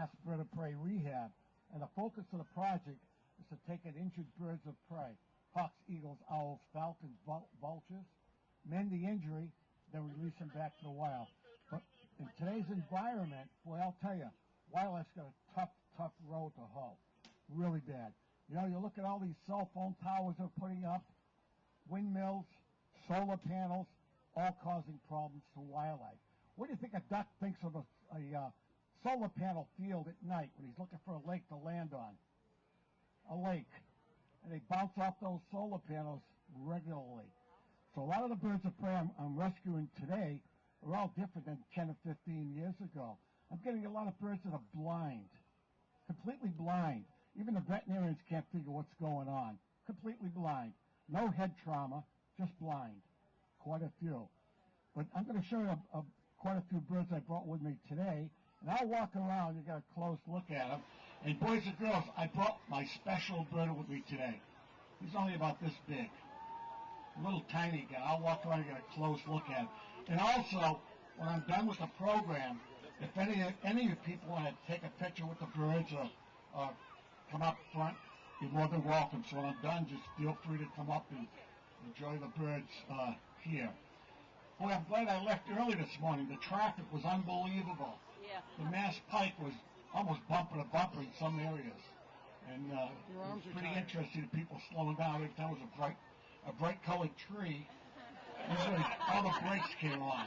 mass bird of prey rehab, and the focus of the project is to take in injured birds of prey, hawks, eagles, owls, falcons, vultures, mend the injury, then release them back to the wild. But in today's environment, boy, I'll tell you, wildlife's got a tough road to hoe. Really bad. You know, you look at all these cell phone towers they're putting up, windmills, solar panels, all causing problems to wildlife. What do you think a duck thinks of a solar panel field at night when he's looking for a lake to land on? A lake. And they bounce off those solar panels regularly. So a lot of the birds of prey I'm rescuing today are all different than 10 or 15 years ago. I'm getting a lot of birds that are blind, completely blind. Even the veterinarians can't figure what's going on. Completely blind. No head trauma, just blind. Quite a few. But I'm going to show you quite a few birds I brought with me today. And I'll walk around, you get a close look at them. And boys and girls, I brought my special bird with me today. He's only about this big. A little tiny guy. I'll walk around and get a close look at him. And also, when I'm done with the program, if any of you people want to take a picture with the birds or come up front, you're more than welcome. So when I'm done, just feel free to come up and enjoy the birds here. Boy, I'm glad I left early this morning. The traffic was unbelievable. Yeah. The Mass Pike was almost bumper to bumper in some areas. And it was pretty interesting, the people slowing down. Every time there was a bright colored tree, usually all the brakes came on.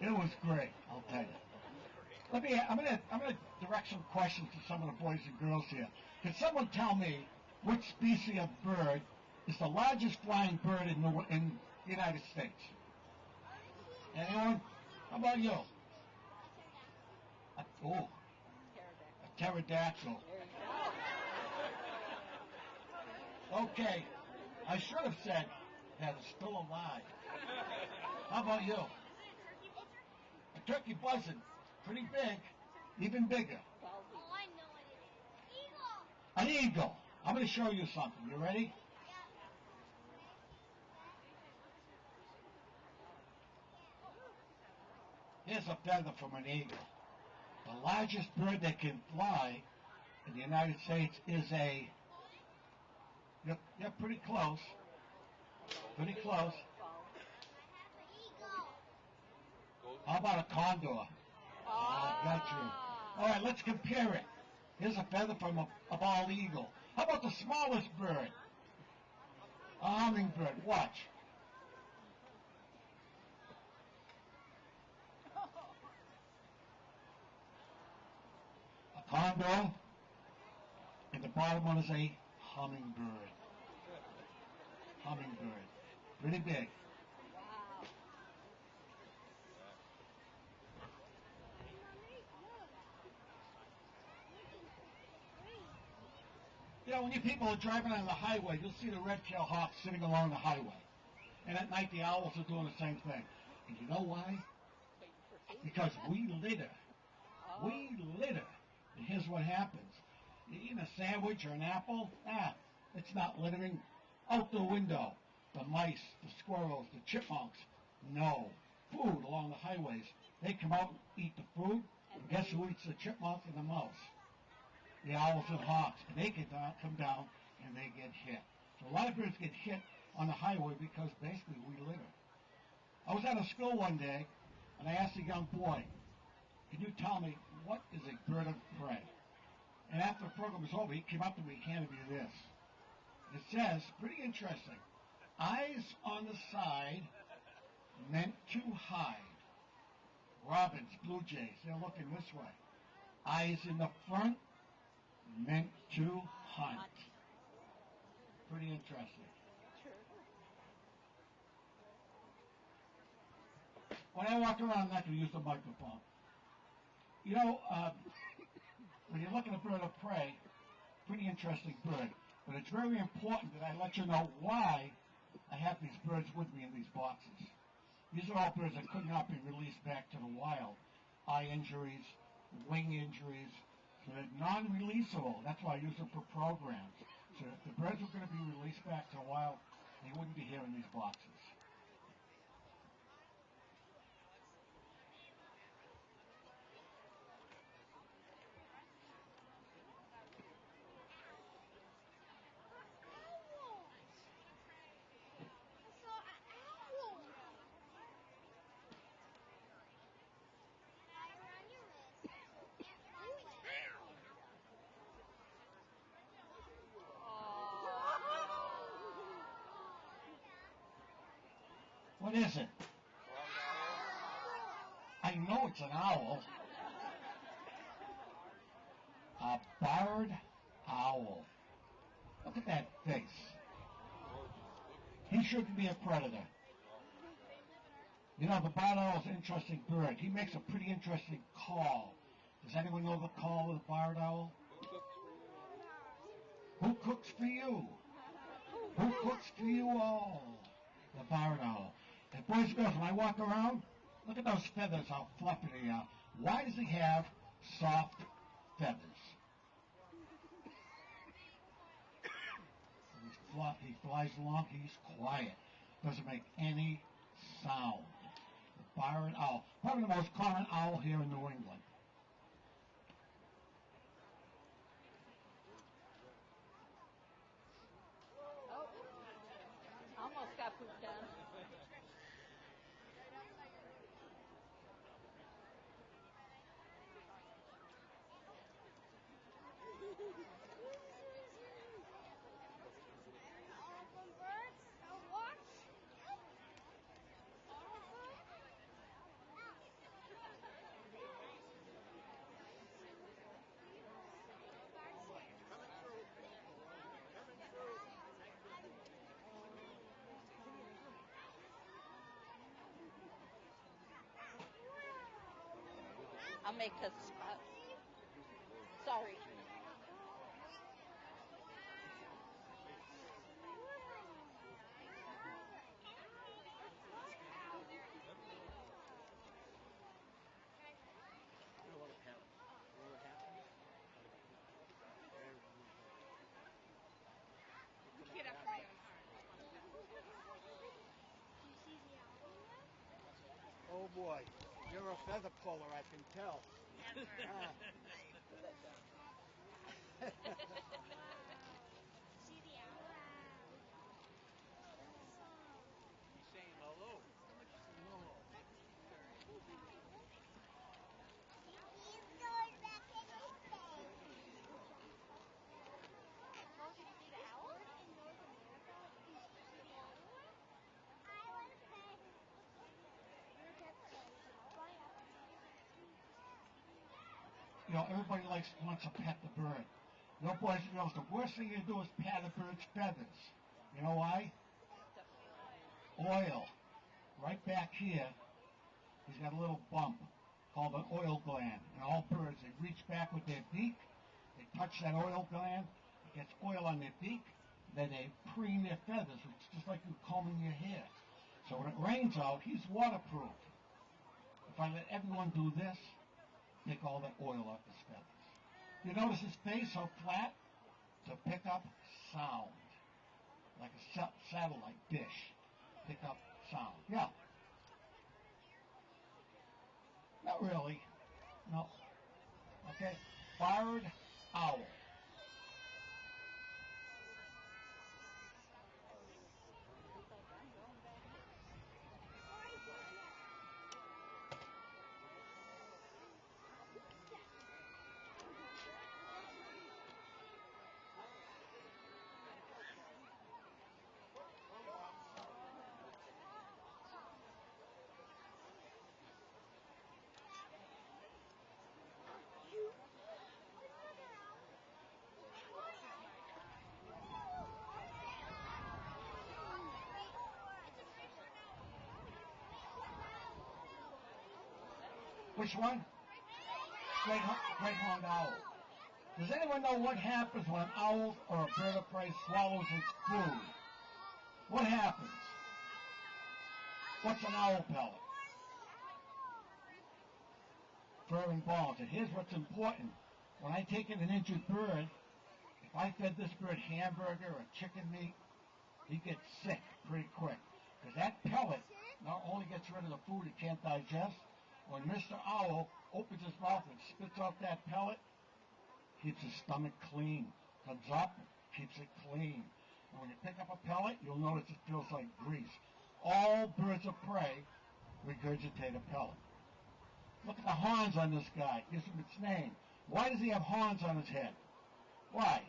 It was great, I'll tell you. I'm gonna direct some questions to some of the boys and girls here. Can someone tell me which species of bird is the largest flying bird in the United States? Anyone? How about you? A pterodactyl. Okay, I should have said that it's still alive. How about you? A turkey buzzard. Pretty big. Even bigger. Oh, I know what it is. Eagle! An eagle. I'm going to show you something. You ready? Here's a feather from an eagle. The largest bird that can fly in the United States is a... You're pretty close. Pretty close. How about a condor? I got you. All right, let's compare it. Here's a feather from a bald eagle. How about the smallest bird? A hummingbird. Watch. A condor, and the bottom one is a hummingbird. Hummingbird. Pretty big. You know, when you people are driving on the highway, you'll see the red-tailed hawks sitting along the highway. And at night, the owls are doing the same thing. And you know why? Because we litter. We litter. And here's what happens. You eat a sandwich or an apple, it's not littering. Out the window. The mice, the squirrels, the chipmunks, no. Food along the highways. They come out and eat the food. And guess who eats the chipmunk and the mouse? The owls and hawks. And they come down and they get hit. So a lot of birds get hit on the highway because basically we litter. I was at a school one day and I asked a young boy, can you tell me what is a bird of prey? And after the program was over, he came up to me and handed me this. It says, pretty interesting, eyes on the side meant to hide. Robins, blue jays, they're looking this way. Eyes in the front meant to hunt. Pretty interesting. When I walk around, I'm not going to use the microphone. You know, when you're looking at a bird of prey, pretty interesting bird. But it's very important that I let you know why I have these birds with me in these boxes. These are all birds that could not be released back to the wild. Eye injuries, wing injuries, so they're non-releasable. That's why I use them for programs. So if the birds were going to be released back to the wild, they wouldn't be here in these boxes. one is it? I know it's an owl. A barred owl. Look at that face. He shouldn't be a predator. You know, the barred owl is an interesting bird. He makes a pretty interesting call. Does anyone know the call of the barred owl? Who cooks for you? Who cooks for you all? The barred owl. And boys and girls, when I walk around, look at those feathers, how fluffy they are. Why does he have soft feathers? He flies along, he's quiet. Doesn't make any sound. The barred owl. Probably the most common owl here in New England. Oh, almost got pooped down. I'll make a spot. Sorry. Oh boy, you're a feather puller, I can tell. He's saying hello. You know, everybody wants to pet the bird. You know, boys and girls, the worst thing you do is pat a bird's feathers. You know why? Oil. Right back here, he's got a little bump called an oil gland. And all birds, they reach back with their beak, they touch that oil gland, it gets oil on their beak, then they preen their feathers, which is just like you combing your hair. So when it rains out, he's waterproof. If I let everyone do this, take all that oil off his feathers. You notice his face so flat? To pick up sound. Like a satellite dish. Pick up sound. Yeah. Not really. No. Okay. Barred owl. Which one? Great horned owl. Does anyone know what happens when an owl or a bird of prey swallows its food? What happens? What's an owl pellet? Fur and bones. And here's what's important. When I take in an injured bird, if I fed this bird hamburger or chicken meat, he gets sick pretty quick. Because that pellet not only gets rid of the food it can't digest, when Mr. Owl opens his mouth and spits out that pellet, keeps his stomach clean. Comes up, keeps it clean. And when you pick up a pellet, you'll notice it feels like grease. All birds of prey regurgitate a pellet. Look at the horns on this guy. Gives him its name. Why does he have horns on his head? Why?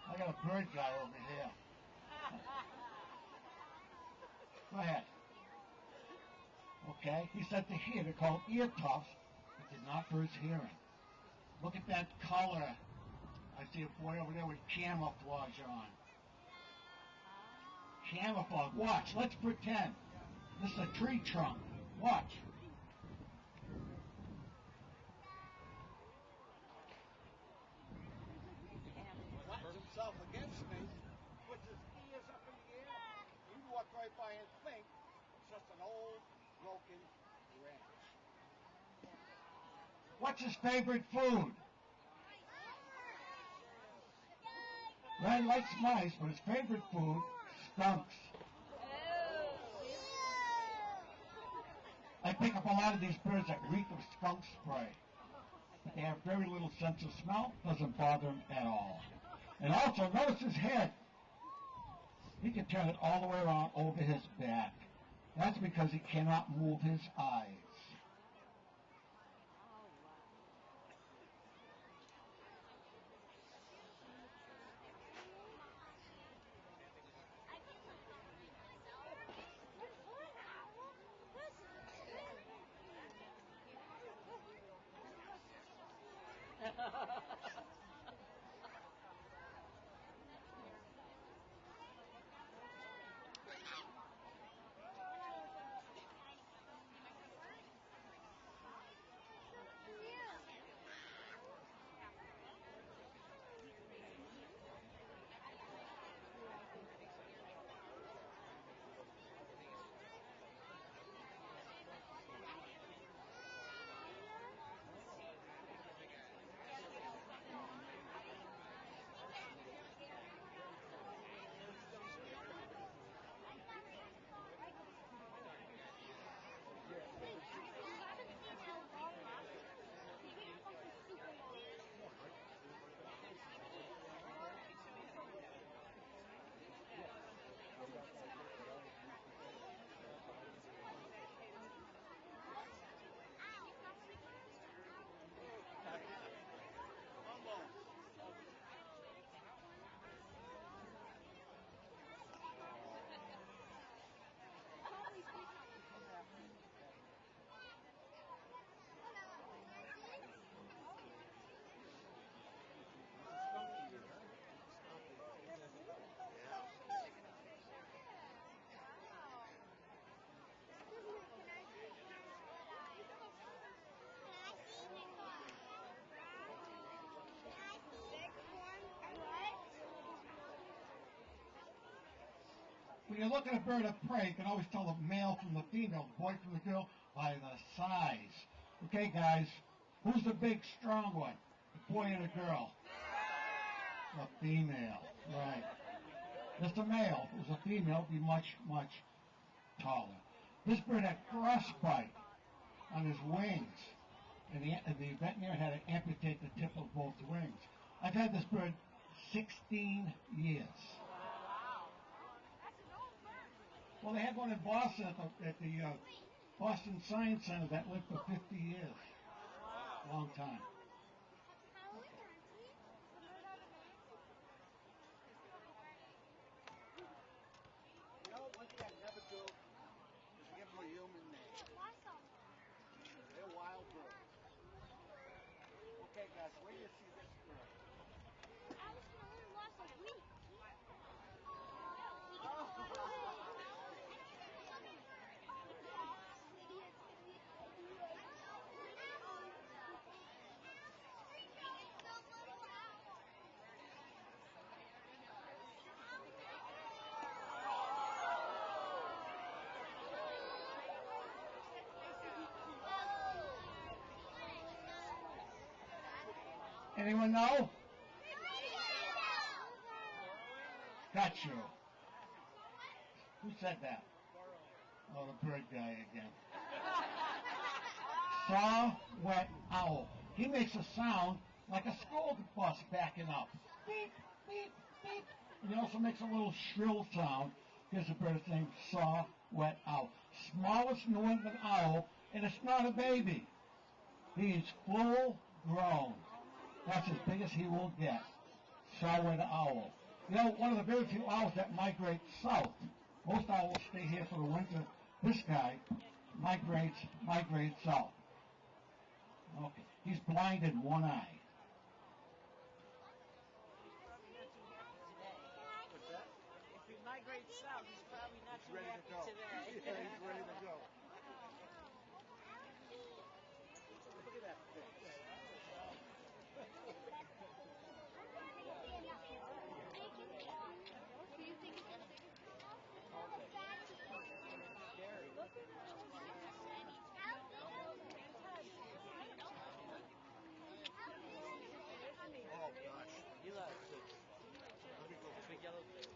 I got a bird guy over here. Go ahead. Okay, he said to hear. They're called ear tufts. It did not for his hearing. Look at that color. I see a boy over there with camouflage on. Camouflage. Watch. Let's pretend. This is a tree trunk. Watch. Flattens himself against me, puts his ears up in the air. You walk right by and think it's just an old, broken ranch. What's his favorite food? Red likes mice, but his favorite food, skunks. I pick up a lot of these birds that reek of skunk spray. They have very little sense of smell, doesn't bother them at all. And also, notice his head. He can turn it all the way around over his back. That's because he cannot move his eyes. When you look at a bird of prey, you can always tell the male from the female, the boy from the girl, by the size. Okay, guys, who's the big, strong one? The boy or the girl? The female, right. Just a male. If it was a female, it would be much, much taller. This bird had frostbite on his wings, and the veterinarian had to amputate the tip of both wings. I've had this bird 16 years. Well, they had one in Boston at the Boston Science Center that lived for 50 years. Long time. You know, one thing I never do is give them a human name. They're wild birds. Okay, guys, where do you see this bird? Anyone know? That's you. Who said that? Oh, the bird guy again. Saw-whet owl. He makes a sound like a school bus backing up. Beep, beep, beep. And he also makes a little shrill sound. Here's a bird's name, saw-whet owl. Smallest New England owl, and it's not a baby. He's full grown. That's as big as he will get. Saw-whet owl. You know, one of the very few owls that migrate south. Most owls stay here for the winter. This guy migrates south. Okay, he's blind in one eye. If he migrates south, he's probably not too Ready to happy go. today. Yeah, he's ready to go. Look at that thing. Oh gosh. You look. Let me go. Big yellow thing.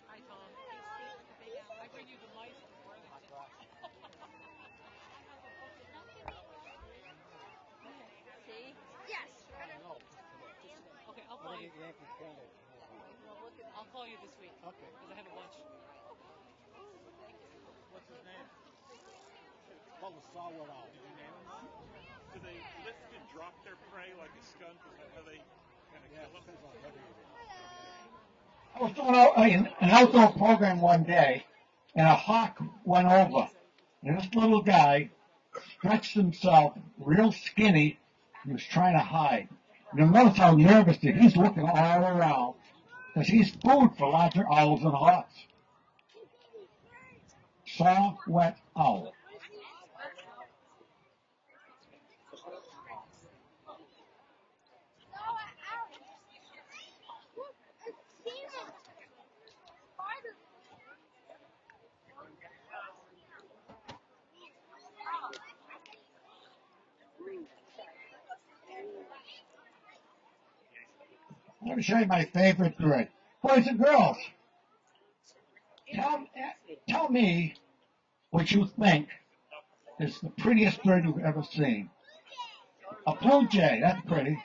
Hi, Tom. I bring you the mice from Worthington. See? Yes. Okay, I'll call you. Yankee Candle. I'll call you this week. Okay. Because I have a bunch. What's his name? It's called the sawwood owl. Did you name him that? Do they lift and drop their prey like a skunk? Is that how they kind of Yeah, kill them? depends how heavy it is. I was doing an outdoor program one day, and a hawk went over. And this little guy stretched himself real skinny. He was trying to hide. You'll notice how nervous he is. He's looking all around because he's food for larger owls and hawks. Saw-whet owl. Let me show you my favorite bird. Boys and girls, tell me what you think is the prettiest bird you've ever seen. A blue jay, that's pretty.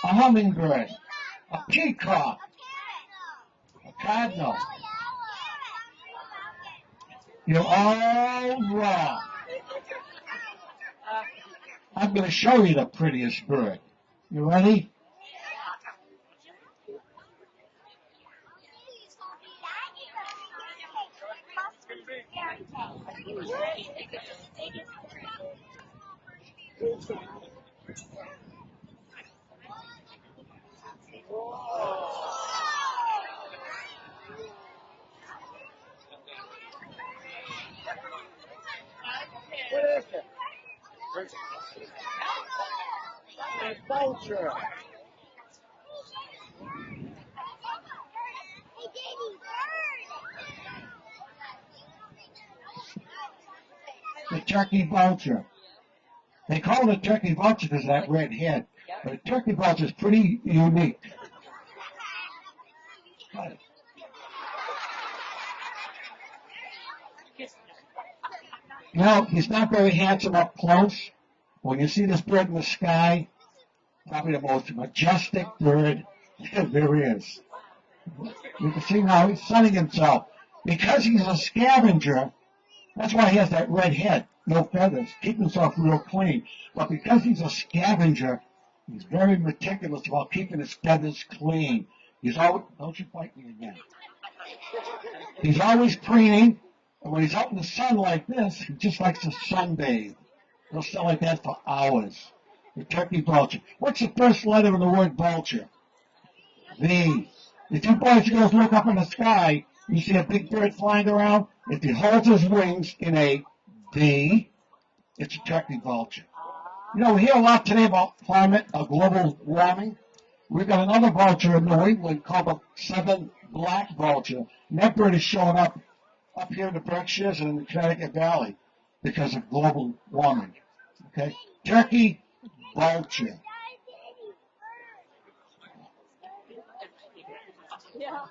A hummingbird. A peacock. A cardinal. You're all wrong. I'm going to show you the prettiest bird. You ready? What is it? It's vulture. The turkey vulture. They call it a turkey vulture because of that red head. But a turkey vulture is pretty unique. You know, he's not very handsome up close. When you see this bird in the sky, probably the most majestic bird there is. You can see now he's sunning himself. Because he's a scavenger, that's why he has that red head, no feathers, keep himself real clean. But because he's a scavenger, he's very meticulous about keeping his feathers clean. He's always, don't you fight me again. He's always preening, and when he's out in the sun like this, he just likes to sunbathe. He'll stay like that for hours. The turkey vulture. What's the first letter in the word vulture? V. If you boys and girls look up in the sky, you see a big bird flying around. If he holds his wings in a V, it's a turkey vulture. You know, we hear a lot today about climate, global warming. We've got another vulture in New England called the southern black vulture. And that bird is showing up here in the Berkshires and in the Connecticut Valley because of global warming. Okay? Turkey vulture. Yeah.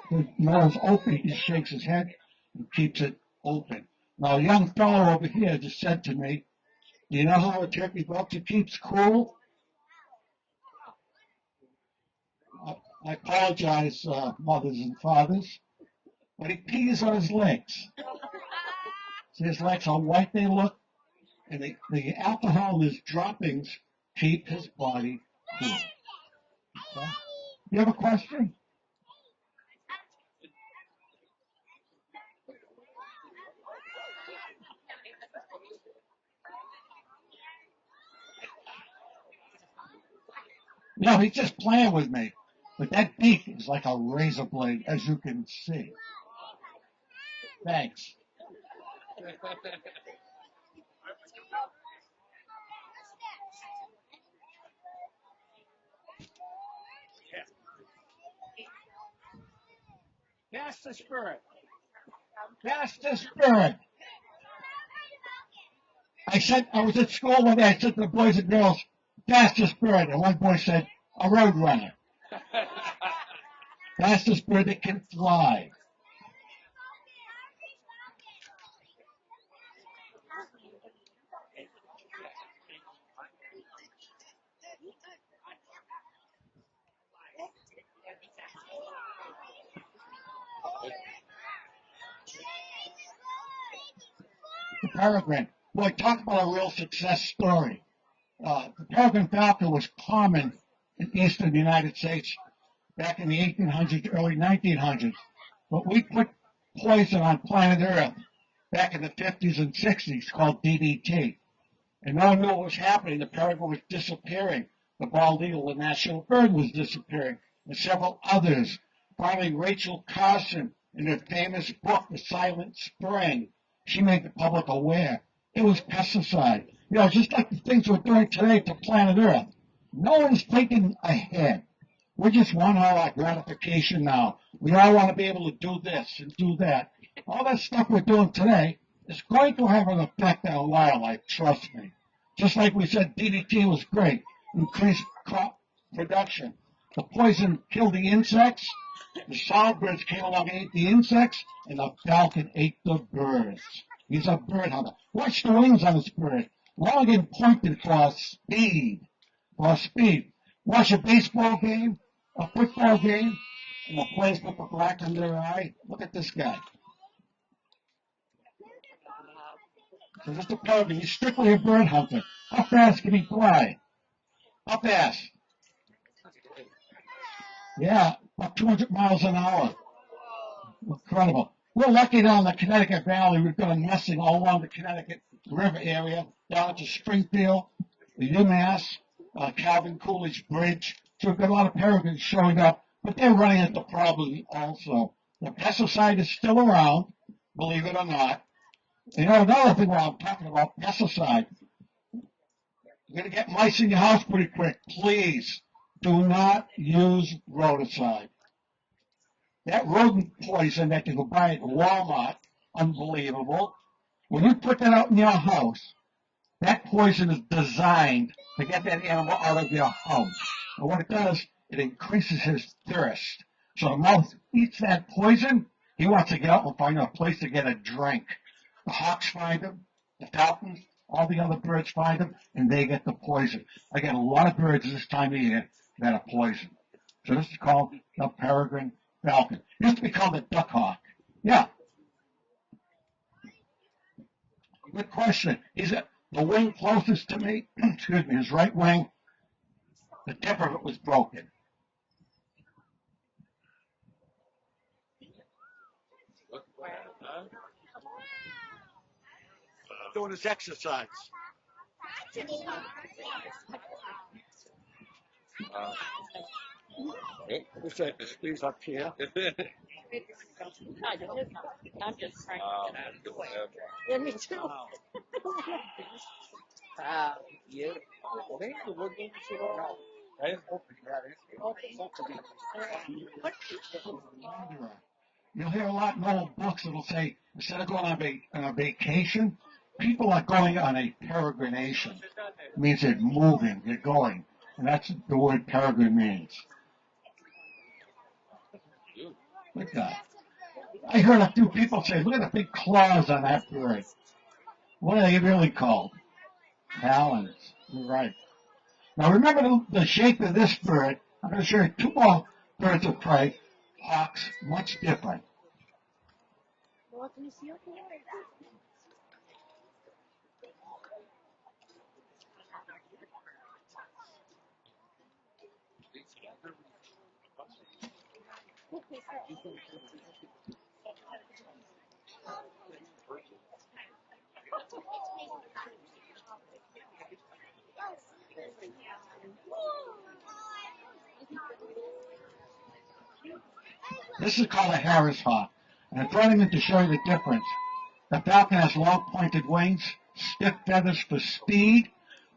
His nose open, he just shakes his head and keeps it open. Now, a young fellow over here just said to me, "Do you know how a turkey vulture keeps cool?" I apologize, mothers and fathers, but he pees on his legs. See his legs, how white they look? And the alcohol in his droppings keep his body cool. Okay? You have a question? No, he's just playing with me. But that beak is like a razor blade, as you can see. Thanks. Pass the spirit. Pass the spirit. I was at school one day, I said to the boys and girls, pass the spirit. And one boy said, a road runner. Pass the spirit that can fly. The Peregrine. Boy, talk about a real success story. The Peregrine Falcon was common in eastern United States back in the 1800s, early 1900s. But we put poison on planet Earth back in the 50s and 60s called DDT. And no one knew what was happening. The peregrine was disappearing. The bald eagle, the national bird, was disappearing. And several others. Finally, Rachel Carson, in her famous book, The Silent Spring, she made the public aware. It was pesticide. You know, just like the things we're doing today to planet Earth. No one's thinking ahead. We just want all our gratification now. We all want to be able to do this and do that. All that stuff we're doing today is going to have an effect on wildlife, trust me. Just like we said, DDT was great. Increased crop production. The poison killed the insects. The songbirds came along and ate the insects, and the falcon ate the birds. He's a bird hunter. Watch the wings on this bird. Long and pointed for speed. For speed. Watch a baseball game, a football game, and the players put the black under their eye. Look at this guy. So this is a peregrine. He's strictly a bird hunter. How fast can he fly? How fast? Yeah, about 200 miles an hour. Incredible. We're lucky down in the Connecticut Valley. We've got a nesting all along the Connecticut River area, down to Springfield, the UMass, Calvin Coolidge Bridge. So we've got a lot of peregrines showing up, but they're running into problems also. The pesticide is still around, believe it or not. You know, another thing while I'm talking about pesticide, you're going to get mice in your house pretty quick. Please do not use roticide. That rodent poison that you can buy at Walmart, unbelievable. When you put that out in your house, that poison is designed to get that animal out of your house. And what it does, it increases his thirst. So the mouse eats that poison, he wants to get out and find a place to get a drink. The hawks find him, the falcons, all the other birds find him, and they get the poison. I get a lot of birds this time of year that are poisoned. So this is called the Peregrine Falcon. It used to be called the duck hawk. Yeah. Good question. Is it the wing closest to me? Excuse me, his right wing. The tip of it was broken. Doing his exercise. This is up here. I'm just trying to get out of the way. Yeah, me too. Yeah. You'll hear a lot in old books that'll say, instead of going on a vacation, people are going on a peregrination. It means they're moving, they're going. And that's the word peregrine means. Look at that. I heard a few people say, look at the big claws on that bird. What are they really called? Talons. You're right. Now remember the shape of this bird. I'm going to show you two more birds of prey, hawks, much different. This is called a Harris hawk, and I'm trying to show you the difference. The falcon has long pointed wings, stiff feathers for speed.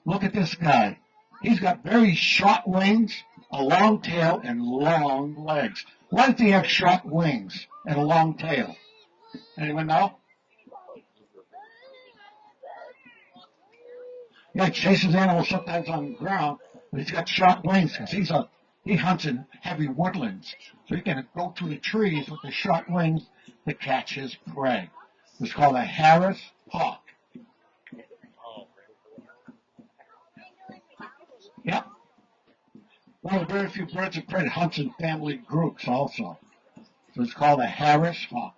Look at this guy. He's got very short wings, a long tail, and long legs. Why does he have short wings and a long tail? Anyone know? Yeah, he chases animals sometimes on the ground, but he's got short wings because he hunts in heavy woodlands. So he can go through the trees with the short wings to catch his prey. It's called a Harris hawk. Yep. One of the very few birds of prey that hunts in family groups also. So it's called a Harris hawk.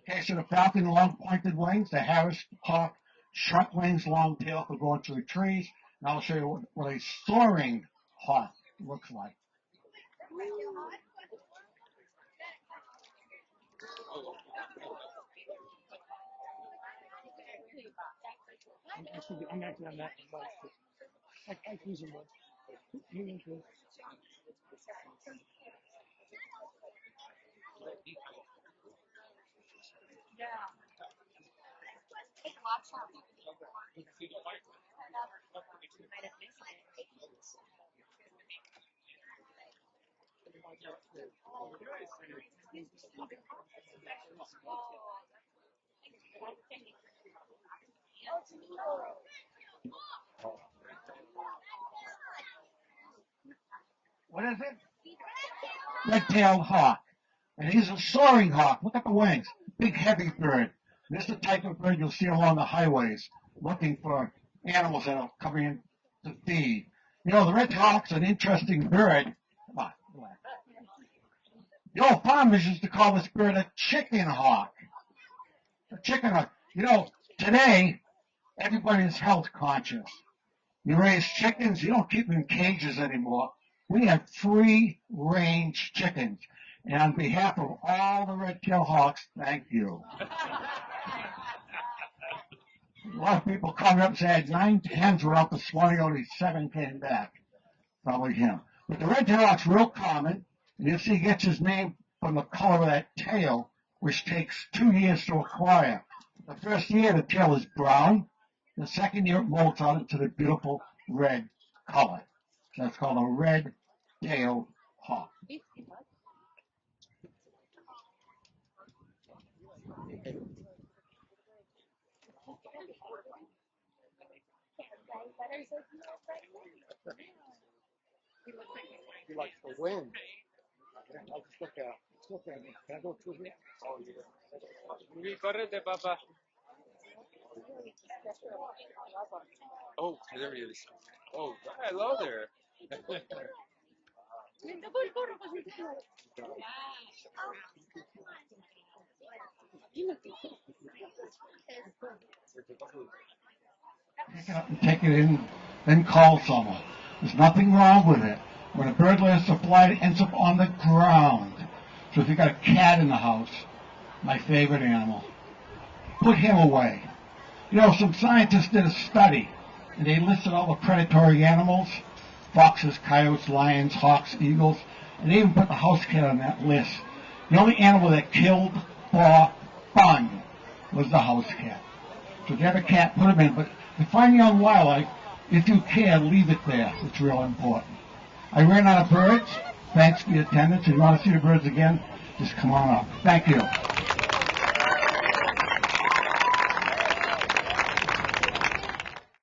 Okay, so the falcon, long pointed wings, the Harris hawk, short wings, long tail for going through the trees. And I'll show you what a soaring hawk looks like. I'm actually on that one. I use them one. You need to. What is it? Red-tailed hawk. And he's a soaring hawk. Look at the wings. Big, heavy bird. This is the type of bird you'll see along the highways looking for animals that are coming in to feed. You know, the red hawk's an interesting bird. Come on. The old farmers used to call this bird a chicken hawk. A chicken hawk. You know, today, everybody's health conscious. You raise chickens, you don't keep them in cages anymore. We have free-range chickens. And on behalf of all the red-tailed hawks, thank you. A lot of people called up and said, I had 9 hens were out this morning, only 7 came back. Probably him. But the red-tailed hawk's real common, and you see he gets his name from the color of that tail, which takes 2 years to acquire. The first year, the tail is brown. The second year, it molds out into the beautiful red color. That's called a red-tailed hawk. He likes the wind. I'll just look at him. Can I go through here? Oh, yeah. Correte, Papa. Oh, there he is. Oh, hello there. Pick it up and take it in, then call someone. There's nothing wrong with it. When a bird lands to fly, it ends up on the ground. So if you got a cat in the house, my favorite animal, put him away. You know, some scientists did a study, and they listed all the predatory animals: foxes, coyotes, lions, hawks, eagles, and they even put the house cat on that list. The only animal that killed for fun was the house cat. So if you have a cat, put him in. But to find young wildlife, if you can, leave it there. It's real important. I ran out of birds. Thanks for your attendance. If you want to see the birds again, just come on up. Thank you.